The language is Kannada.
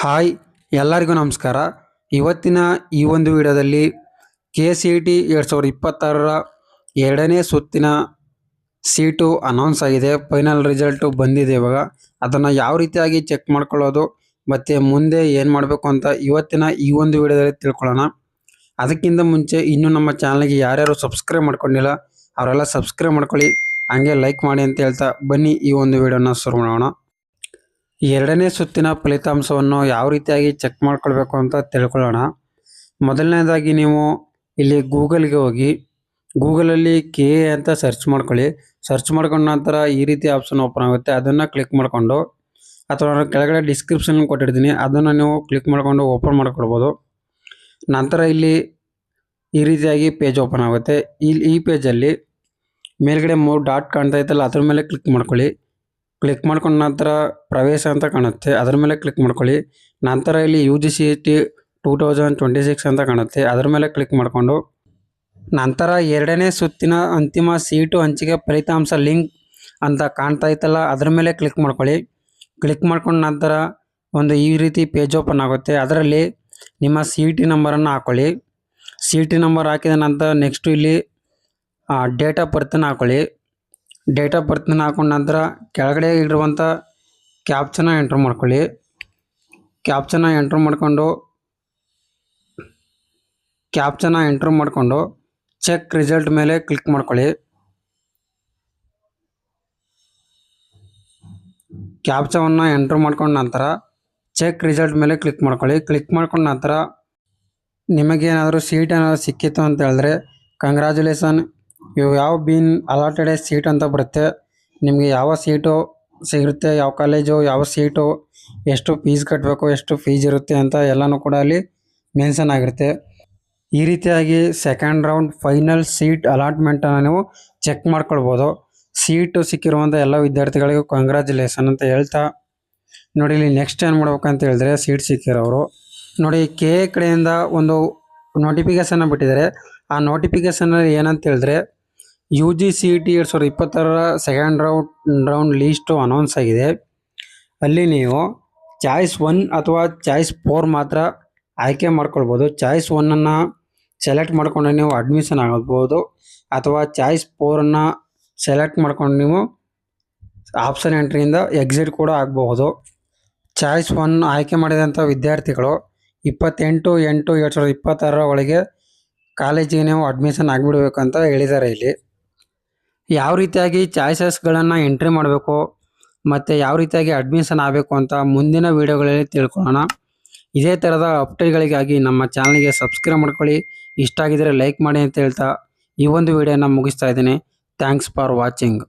ಹಾಯ್ ಎಲ್ಲರಿಗೂ ನಮಸ್ಕಾರ. ಇವತ್ತಿನ ಈ ಒಂದು ವಿಡಿಯೋದಲ್ಲಿ KCET 2026ರ ಎರಡನೇ ಸುತ್ತಿನ ಸೀಟು ಅನೌನ್ಸ್ ಆಗಿದೆ. ಫೈನಲ್ ರಿಸಲ್ಟು ಬಂದಿದೆ. ಇವಾಗ ಅದನ್ನು ಯಾವ ರೀತಿಯಾಗಿ ಚೆಕ್ ಮಾಡ್ಕೊಳ್ಳೋದು ಮತ್ತು ಮುಂದೆ ಏನು ಮಾಡಬೇಕು ಅಂತ ಇವತ್ತಿನ ಈ ಒಂದು ವಿಡಿಯೋದಲ್ಲಿ ತಿಳ್ಕೊಳ್ಳೋಣ. ಅದಕ್ಕಿಂತ ಮುಂಚೆ ಇನ್ನೂ ನಮ್ಮ ಚಾನಲ್ಗೆ ಯಾರ್ಯಾರು ಸಬ್ಸ್ಕ್ರೈಬ್ ಮಾಡ್ಕೊಂಡಿಲ್ಲ ಅವರೆಲ್ಲ ಸಬ್ಸ್ಕ್ರೈಬ್ ಮಾಡ್ಕೊಳ್ಳಿ, ಹಾಗೆ ಲೈಕ್ ಮಾಡಿ ಅಂತ ಹೇಳ್ತಾ ಬನ್ನಿ ಈ ಒಂದು ವಿಡಿಯೋನ ಶುರು ಮಾಡೋಣ. ಎರಡನೇ ಸುತ್ತಿನ ಫಲಿತಾಂಶವನ್ನು ಯಾವ ರೀತಿಯಾಗಿ ಚೆಕ್ ಮಾಡ್ಕೊಳ್ಬೇಕು ಅಂತ ತಿಳ್ಕೊಳ್ಳೋಣ. ಮೊದಲನೇದಾಗಿ ನೀವು ಇಲ್ಲಿ ಗೂಗಲ್ಗೆ ಹೋಗಿ ಗೂಗಲಲ್ಲಿ KA ಅಂತ ಸರ್ಚ್ ಮಾಡ್ಕೊಳ್ಳಿ. ಸರ್ಚ್ ಮಾಡ್ಕೊಂಡ ನಂತರ ಈ ರೀತಿ ಆಪ್ಷನ್ ಓಪನ್ ಆಗುತ್ತೆ. ಅದನ್ನು ಕ್ಲಿಕ್ ಮಾಡಿಕೊಂಡು ಅಥವಾ ನಾನು ಕೆಳಗಡೆ ಡಿಸ್ಕ್ರಿಪ್ಷನ್ ಕೊಟ್ಟಿರ್ತೀನಿ, ಅದನ್ನು ನೀವು ಕ್ಲಿಕ್ ಮಾಡಿಕೊಂಡು ಓಪನ್ ಮಾಡ್ಕೊಳ್ಬೋದು. ನಂತರ ಇಲ್ಲಿ ಈ ರೀತಿಯಾಗಿ ಪೇಜ್ ಓಪನ್ ಆಗುತ್ತೆ. ಈ ಪೇಜಲ್ಲಿ ಮೇಲ್ಗಡೆ 3 ಡಾಟ್ ಕಾಣ್ತಾ ಇತ್ತಲ್ಲ, ಅದ್ರ ಮೇಲೆ ಕ್ಲಿಕ್ ಮಾಡ್ಕೊಳ್ಳಿ. ಕ್ಲಿಕ್ ಮಾಡ್ಕೊಂಡ ನಂತರ ಪ್ರವೇಶ ಅಂತ ಕಾಣುತ್ತೆ, ಅದರ ಮೇಲೆ ಕ್ಲಿಕ್ ಮಾಡ್ಕೊಳ್ಳಿ. ನಂತರ ಇಲ್ಲಿ UGCET 2026 ಅಂತ ಕಾಣುತ್ತೆ, ಅದರ ಮೇಲೆ ಕ್ಲಿಕ್ ಮಾಡಿಕೊಂಡು ನಂತರ ಎರಡನೇ ಸುತ್ತಿನ ಅಂತಿಮ ಸೀಟು ಹಂಚಿಕೆ ಫಲಿತಾಂಶ ಲಿಂಕ್ ಅಂತ ಕಾಣ್ತಾ ಇತ್ತಲ್ಲ, ಅದರ ಮೇಲೆ ಕ್ಲಿಕ್ ಮಾಡ್ಕೊಳ್ಳಿ. ಕ್ಲಿಕ್ ಮಾಡ್ಕೊಂಡ ನಂತರ ಈ ರೀತಿ ಪೇಜ್ ಓಪನ್ ಆಗುತ್ತೆ. ಅದರಲ್ಲಿ ನಿಮ್ಮ CET ನಂಬರನ್ನು ಹಾಕ್ಕೊಳ್ಳಿ. CET ನಂಬರ್ ಹಾಕಿದ ನಂತರ ನೆಕ್ಸ್ಟು ಇಲ್ಲಿ ಡೇಟ್ ಆಫ್ ಬರ್ತನ್ನು ಹಾಕ್ಕೊಳ್ಳಿ. ಡೇಟ್ ಆಫ್ ಬರ್ತನ್ನು ಹಾಕೊಂಡ ನಂತರ ಕೆಳಗಡೆ ಇರುವಂಥ ಕ್ಯಾಪ್ಚನ ಎಂಟ್ರ್ ಮಾಡ್ಕೊಳ್ಳಿ. ಕ್ಯಾಪ್ಚನ ಎಂಟ್ರ್ ಮಾಡಿಕೊಂಡು ಚೆಕ್ ರಿಸಲ್ಟ್ ಮೇಲೆ ಕ್ಲಿಕ್ ಮಾಡ್ಕೊಳ್ಳಿ. ಕ್ಯಾಪ್ಚವನ್ನು ಎಂಟ್ರ್ ಮಾಡ್ಕೊಂಡ ನಂತರ ಚೆಕ್ ರಿಸಲ್ಟ್ ಮೇಲೆ ಕ್ಲಿಕ್ ಮಾಡ್ಕೊಳ್ಳಿ. ಕ್ಲಿಕ್ ಮಾಡ್ಕೊಂಡ ನಂತರ ನಿಮಗೇನಾದರೂ ಸೀಟ್ ಏನಾದರೂ ಸಿಕ್ಕಿತ್ತು ಅಂತ ಹೇಳಿದ್ರೆ ಕಂಗ್ರ್ಯಾಚುಲೇಷನ್, ಇವು ಯಾವ ಬೀನ್ ಅಲಾಟೆಡ್ ಸೀಟ್ ಅಂತ ಬರುತ್ತೆ. ನಿಮಗೆ ಯಾವ ಸೀಟು ಸಿಗುತ್ತೆ, ಯಾವ ಕಾಲೇಜು, ಯಾವ ಸೀಟು, ಎಷ್ಟು ಫೀಸ್ ಕಟ್ಟಬೇಕು, ಎಷ್ಟು ಫೀಸ್ ಇರುತ್ತೆ ಅಂತ ಎಲ್ಲನೂ ಕೂಡ ಅಲ್ಲಿ ಮೆನ್ಷನ್ ಆಗಿರುತ್ತೆ. ಈ ರೀತಿಯಾಗಿ ಸೆಕೆಂಡ್ ರೌಂಡ್ ಫೈನಲ್ ಸೀಟ್ ಅಲಾಟ್ಮೆಂಟನ್ನು ನೀವು ಚೆಕ್ ಮಾಡ್ಕೊಳ್ಬೋದು. ಸೀಟು ಸಿಕ್ಕಿರುವಂಥ ಎಲ್ಲ ವಿದ್ಯಾರ್ಥಿಗಳಿಗೂ ಕಂಗ್ರ್ಯಾಚುಲೇಷನ್ ಅಂತ ಹೇಳ್ತಾ, ನೋಡಿ ಇಲ್ಲಿ ನೆಕ್ಸ್ಟ್ ಏನು ಮಾಡ್ಬೇಕಂತ ಹೇಳಿದ್ರೆ ಸೀಟ್ ಸಿಕ್ಕಿರೋರು ನೋಡಿ KA ಕಡೆಯಿಂದ ಒಂದು ನೋಟಿಫಿಕೇಷನ್ನ ಬಿಟ್ಟಿದ್ದಾರೆ. ಆ ನೋಟಿಫಿಕೇಷನಲ್ಲಿ ಏನಂತ ಹೇಳಿದ್ರೆ UGCET 2026ರ ಸೆಕೆಂಡ್ ರೌಂಡ್ ಲೀಸ್ಟು ಅನೌನ್ಸ್ ಆಗಿದೆ. ಅಲ್ಲಿ ನೀವು ಚಾಯ್ಸ್ 1 ಅಥವಾ ಚಾಯ್ಸ್ 4 ಮಾತ್ರ ಆಯ್ಕೆ ಮಾಡ್ಕೊಳ್ಬೋದು. ಚಾಯ್ಸ್ 1ಅನ್ನು ಸೆಲೆಕ್ಟ್ ಮಾಡ್ಕೊಂಡು ನೀವು ಅಡ್ಮಿಷನ್ ಆಗ್ಬೋದು, ಅಥವಾ ಚಾಯ್ಸ್ 4ಅನ್ನು ಸೆಲೆಕ್ಟ್ ಮಾಡ್ಕೊಂಡು ನೀವು ಆಪ್ಷನ್ ಎಂಟ್ರಿಯಿಂದ ಎಕ್ಸಿಟ್ ಕೂಡ ಆಗಬಹುದು. ಚಾಯ್ಸ್ 1 ಆಯ್ಕೆ ಮಾಡಿದಂಥ ವಿದ್ಯಾರ್ಥಿಗಳು 28/8/2026 ಒಳಗೆ ಕಾಲೇಜಿಗೆ ನೀವು ಅಡ್ಮಿಷನ್ ಆಗಿಬಿಡ್ಬೇಕಂತ ಹೇಳಿದ್ದಾರೆ. ಇಲ್ಲಿ ಯಾವ ರೀತಿಯಾಗಿ ಚಾಯ್ಸಸ್ಗಳನ್ನು ಎಂಟ್ರಿ ಮಾಡಬೇಕು ಮತ್ತು ಯಾವ ರೀತಿಯಾಗಿ ಅಡ್ಮಿಷನ್ ಆಗಬೇಕು ಅಂತ ಮುಂದಿನ ವೀಡಿಯೋಗಳಲ್ಲಿ ತಿಳ್ಕೊಳ್ಳೋಣ. ಇದೇ ಥರದ ಅಪ್ಡೇಟ್ಗಳಿಗಾಗಿ ನಮ್ಮ ಚಾನಲ್ಗೆ ಸಬ್ಸ್ಕ್ರೈಬ್ ಮಾಡ್ಕೊಳ್ಳಿ. ಇಷ್ಟ ಆಗಿದರೆ ಲೈಕ್ ಮಾಡಿ ಅಂತ ಹೇಳ್ತಾ ಈ ಒಂದು ವಿಡಿಯೋನ ಮುಗಿಸ್ತಾ ಇದ್ದೀನಿ. Thanks for watching.